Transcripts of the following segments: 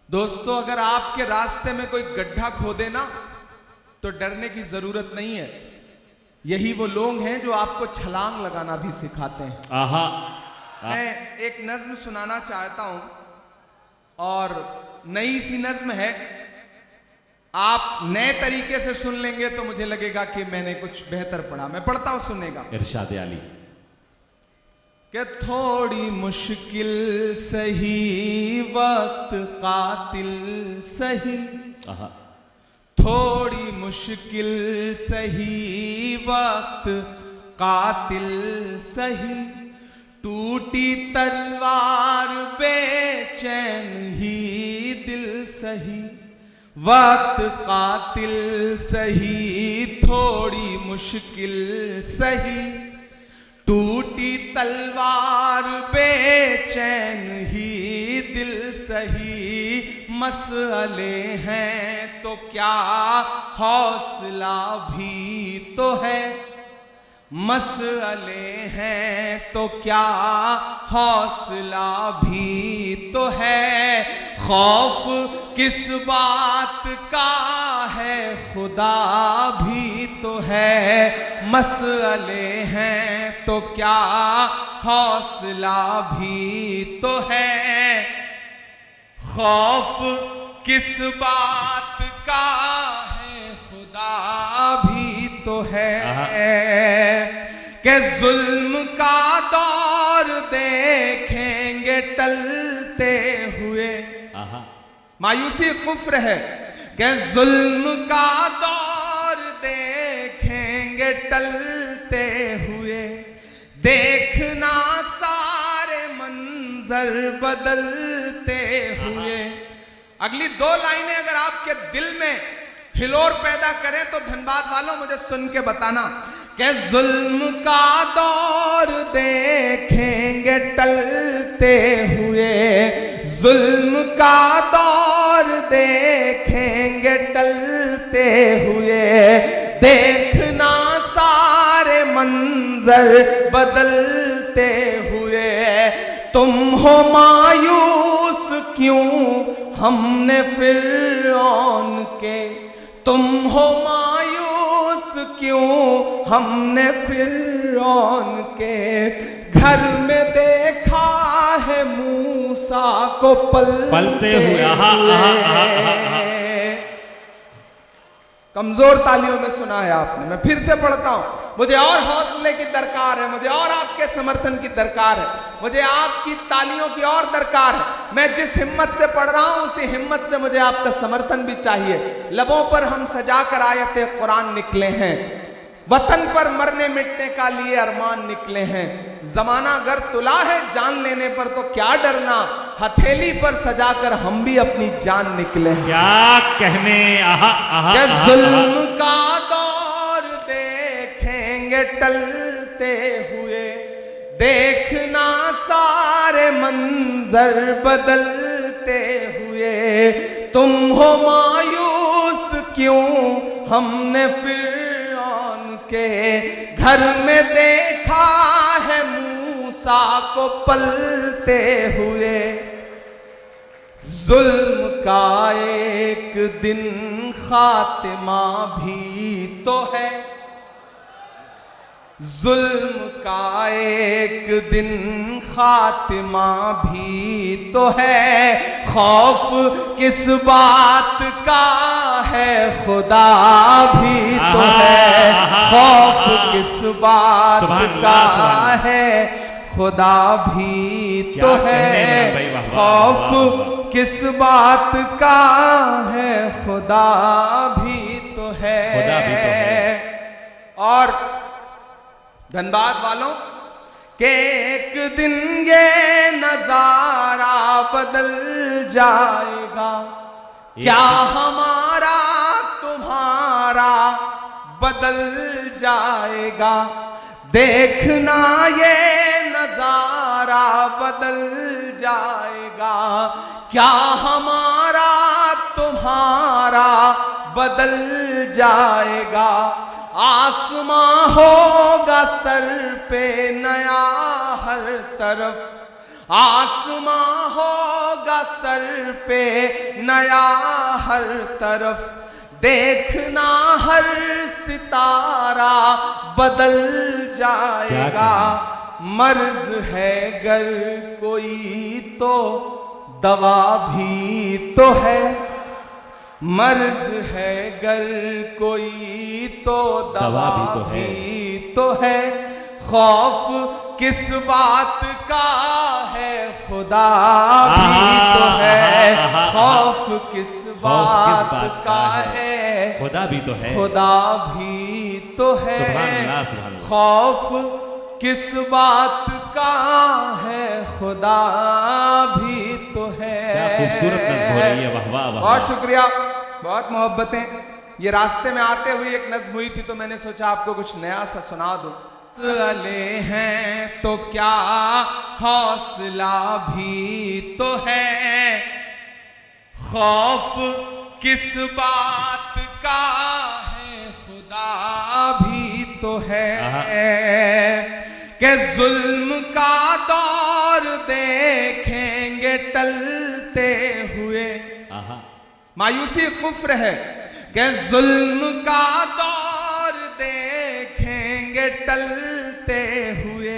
दोस्तों, अगर आपके रास्ते में कोई गड्ढा खोदे ना तो डरने की जरूरत नहीं है। यही वो लोग हैं जो आपको छलांग लगाना भी सिखाते हैं। आहा। मैं एक नज्म सुनाना चाहता हूं और नई सी नज्म है। आप नए तरीके से सुन लेंगे तो मुझे लगेगा कि मैंने कुछ बेहतर पढ़ा। मैं पढ़ता हूं, सुनेगा। इरशाद आली कि थोड़ी मुश्किल सही वक्त कातिल सही, थोड़ी मुश्किल सही वक्त कातिल सही, टूटी तलवार बेचैन ही दिल सही, वक्त कातिल सही थोड़ी मुश्किल सही, टूटी तलवार बेचैन ही दिल सही, मसले हैं तो क्या हौसला भी तो है, मसले हैं तो क्या हौसला भी तो है, खौफ किस बात का है खुदा भी तो है, मसले हैं तो क्या हौसला भी तो है, खौफ किस बात का है खुदा भी तो है, कि जुल्म का दौर देखेंगे टलते हुए, मायूसी कुफ्र है, कि जुल्म का दौर देखेंगे टलते हुए, देखना सारे मंजर बदलते हुए। अगली दो लाइनें अगर आपके दिल में हिलोर पैदा करें तो धनबाद वालों मुझे सुन के बताना कि जुल्म का दौर देखेंगे टलते हुए, जुल्म का दौर देखेंगे टलते हुए, देखना सारे मंजर बदलते हुए, तुम हो मायूस क्यों हमने फिरौन के, तुम हो मायूस क्यों हमने फिरौन के, घर में देखा है मूसा को पलते हुए। कमजोर तालियों में सुना है आपने। मैं फिर से पढ़ता हूं, मुझे और हौसले की दरकार है, मुझे और आपके समर्थन की दरकार है, मुझे आपकी तालियों की और दरकार है। मैं जिस हिम्मत से पढ़ रहा हूं उसी हिम्मत से मुझे आपका समर्थन भी चाहिए। लबों पर हम सजाकर आयते कुरान निकले हैं, वतन पर मरने मिटने का लिए अरमान निकले हैं, जमाना गर तुला है जान लेने पर तो क्या डरना, हथेली पर सजाकर हम भी अपनी जान निकले हैं। क्या कहने। आहा, आहा, आहा, जुल्म का दौर देखेंगे टलते हुए, देखना सारे मंजर बदलते हुए, तुम हो मायूस क्यों हमने फिरौन के, घर में देखा है मूसा को पलते हुए, जुल्म का एक दिन खातिमा भी तो है, जुल्म का एक दिन खातिमा भी तो है, खौफ किस बात का है खुदा भी तो है, खौफ किस बात का है खुदा भी तो है, खौफ किस बात का है खुदा भी तो है। और धनबाद वालों के एक दिन ये नजारा बदल जाएगा, क्या हमारा तुम्हारा बदल जाएगा, देखना ये नजारा बदल जाएगा, क्या हमारा तुम्हारा बदल जाएगा, आसमां होगा सर पे नया हर तरफ, आसमां होगा सर पे नया हर तरफ, देखना हर सितारा बदल जाएगा। मर्ज है गर कोई तो दवा भी तो है, मर्ज है गर कोई तो दवा भी तो है। खौफ किस बात का है खुदा भी तो है, खौफ किस बात का है खुदा भी तो है, खुदा भी तो है। सुभान अल्लाह, सुभान अल्लाह। खौफ किस बात का है खुदा भी तो है। क्या खूबसूरत नज़्म हो रही है, वाह वाह वाह। बहुत शुक्रिया, बहुत मोहब्बतें। ये रास्ते में आते हुए एक नज़्म हुई थी तो मैंने सोचा आपको कुछ नया सा सुना दूं। अले हैं तो क्या हौसला भी तो है, खौफ किस बात का है खुदा भी तो है। कि जुल्म का दौर देखेंगे टलते हुए, मायूसी कुफ्र है। कि जुल्म का दौर देखेंगे टलते हुए,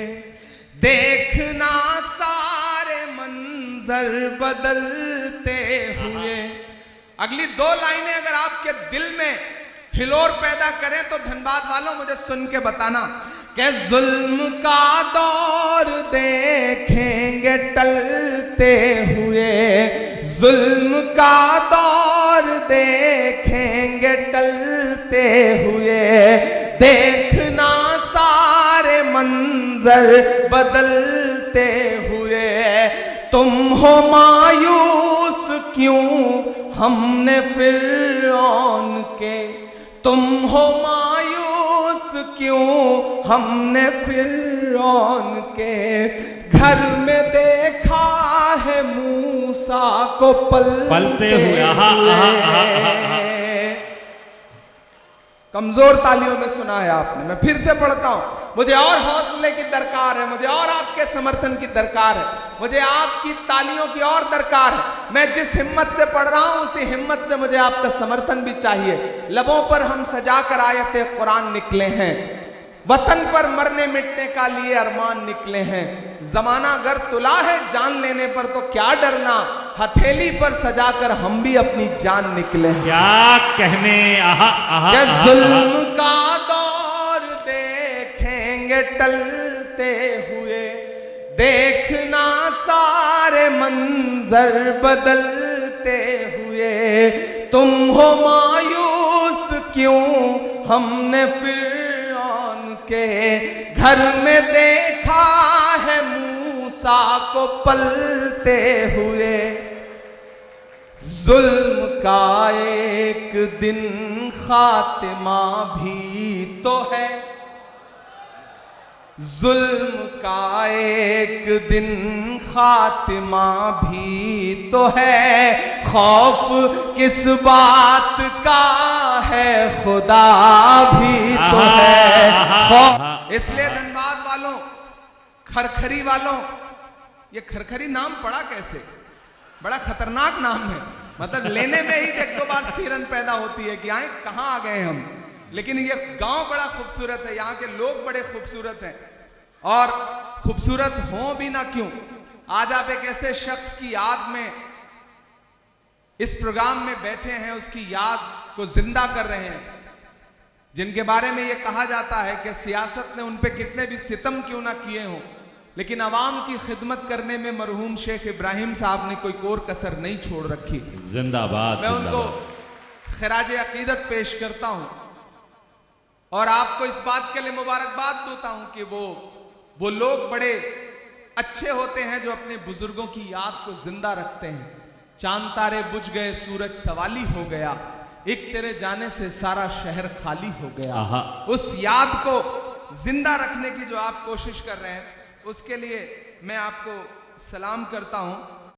देखना सारे मंजर बदलते हुए। अगली दो लाइनें अगर आपके दिल में हिलोर पैदा करें तो धनबाद वालों मुझे सुन के बताना। कि जुल्म का दौर देखेंगे टलते हुए, जुल्म का दौर देखेंगे टलते हुए, देखना सारे मंजर बदलते हुए। तुम हो मायूस क्यों हमने फिरौन के, तुम हो मायूस क्यों हमने फिरौन के। घर में देखा है मूसा को पलते हुए। कमजोर तालियों में सुना है आपने, मैं फिर से पढ़ता हूं। मुझे और हौसले की दरकार है, मुझे और आपके समर्थन की दरकार है, मुझे आपकी तालियों की और दरकार है। मैं जिस हिम्मत से पढ़ रहा हूं उसी हिम्मत से मुझे आपका समर्थन भी चाहिए। लबों पर हम सजाकर आयते कुरान निकले हैं, वतन पर मरने मिटने का लिए अरमान निकले हैं। जमाना अगर तुला है जान लेने पर तो क्या डरना, हथेली पर सजाकर हम भी अपनी जान निकले हैं। क्या कहने, आहा आहा, आहा, जुल्म का दौर देखेंगे टलते हुए, देखना सारे मंजर बदलते हुए। तुम हो मायूस क्यों हमने फिरौन के घर में देखा है मूसा को पलते हुए। जुल्म का एक दिन खातिमा भी तो है, जुल्म का एक दिन खातिमा भी तो है। खौफ किस बात का है खुदा भी तो है। खौफ इसलिए धनबाद वालों, खरखरी वालों, ये खरखरी नाम पड़ा कैसे? बड़ा खतरनाक नाम है, मतलब लेने में ही एक दो बार सीरन पैदा होती है कि आए कहाँ आ गए हम। लेकिन ये गांव बड़ा खूबसूरत है, यहाँ के लोग बड़े खूबसूरत हैं, और खूबसूरत हों भी ना क्यों। आज आप एक ऐसे शख्स की याद में इस प्रोग्राम में बैठे हैं, उसकी याद को जिंदा कर रहे हैं, जिनके बारे में ये कहा जाता है कि सियासत ने उन पे कितने भी सितम क्यों ना किए हों, लेकिन अवाम की खिदमत करने में मरहूम शेख इब्राहिम साहब ने कोई कोर कसर नहीं छोड़ रखी। जिंदाबाद। मैं उनको खिराज अकीदत पेश करता हूं और आपको इस बात के लिए मुबारकबाद देता हूं कि वो लोग बड़े अच्छे होते हैं जो अपने बुजुर्गों की याद को जिंदा रखते हैं। चांद तारे बुझ गए, सूरज सवाली हो गया, एक तेरे जाने से सारा शहर खाली हो गया। उस याद को जिंदा रखने की जो आप कोशिश कर रहे हैं, उसके लिए मैं आपको सलाम करता हूं।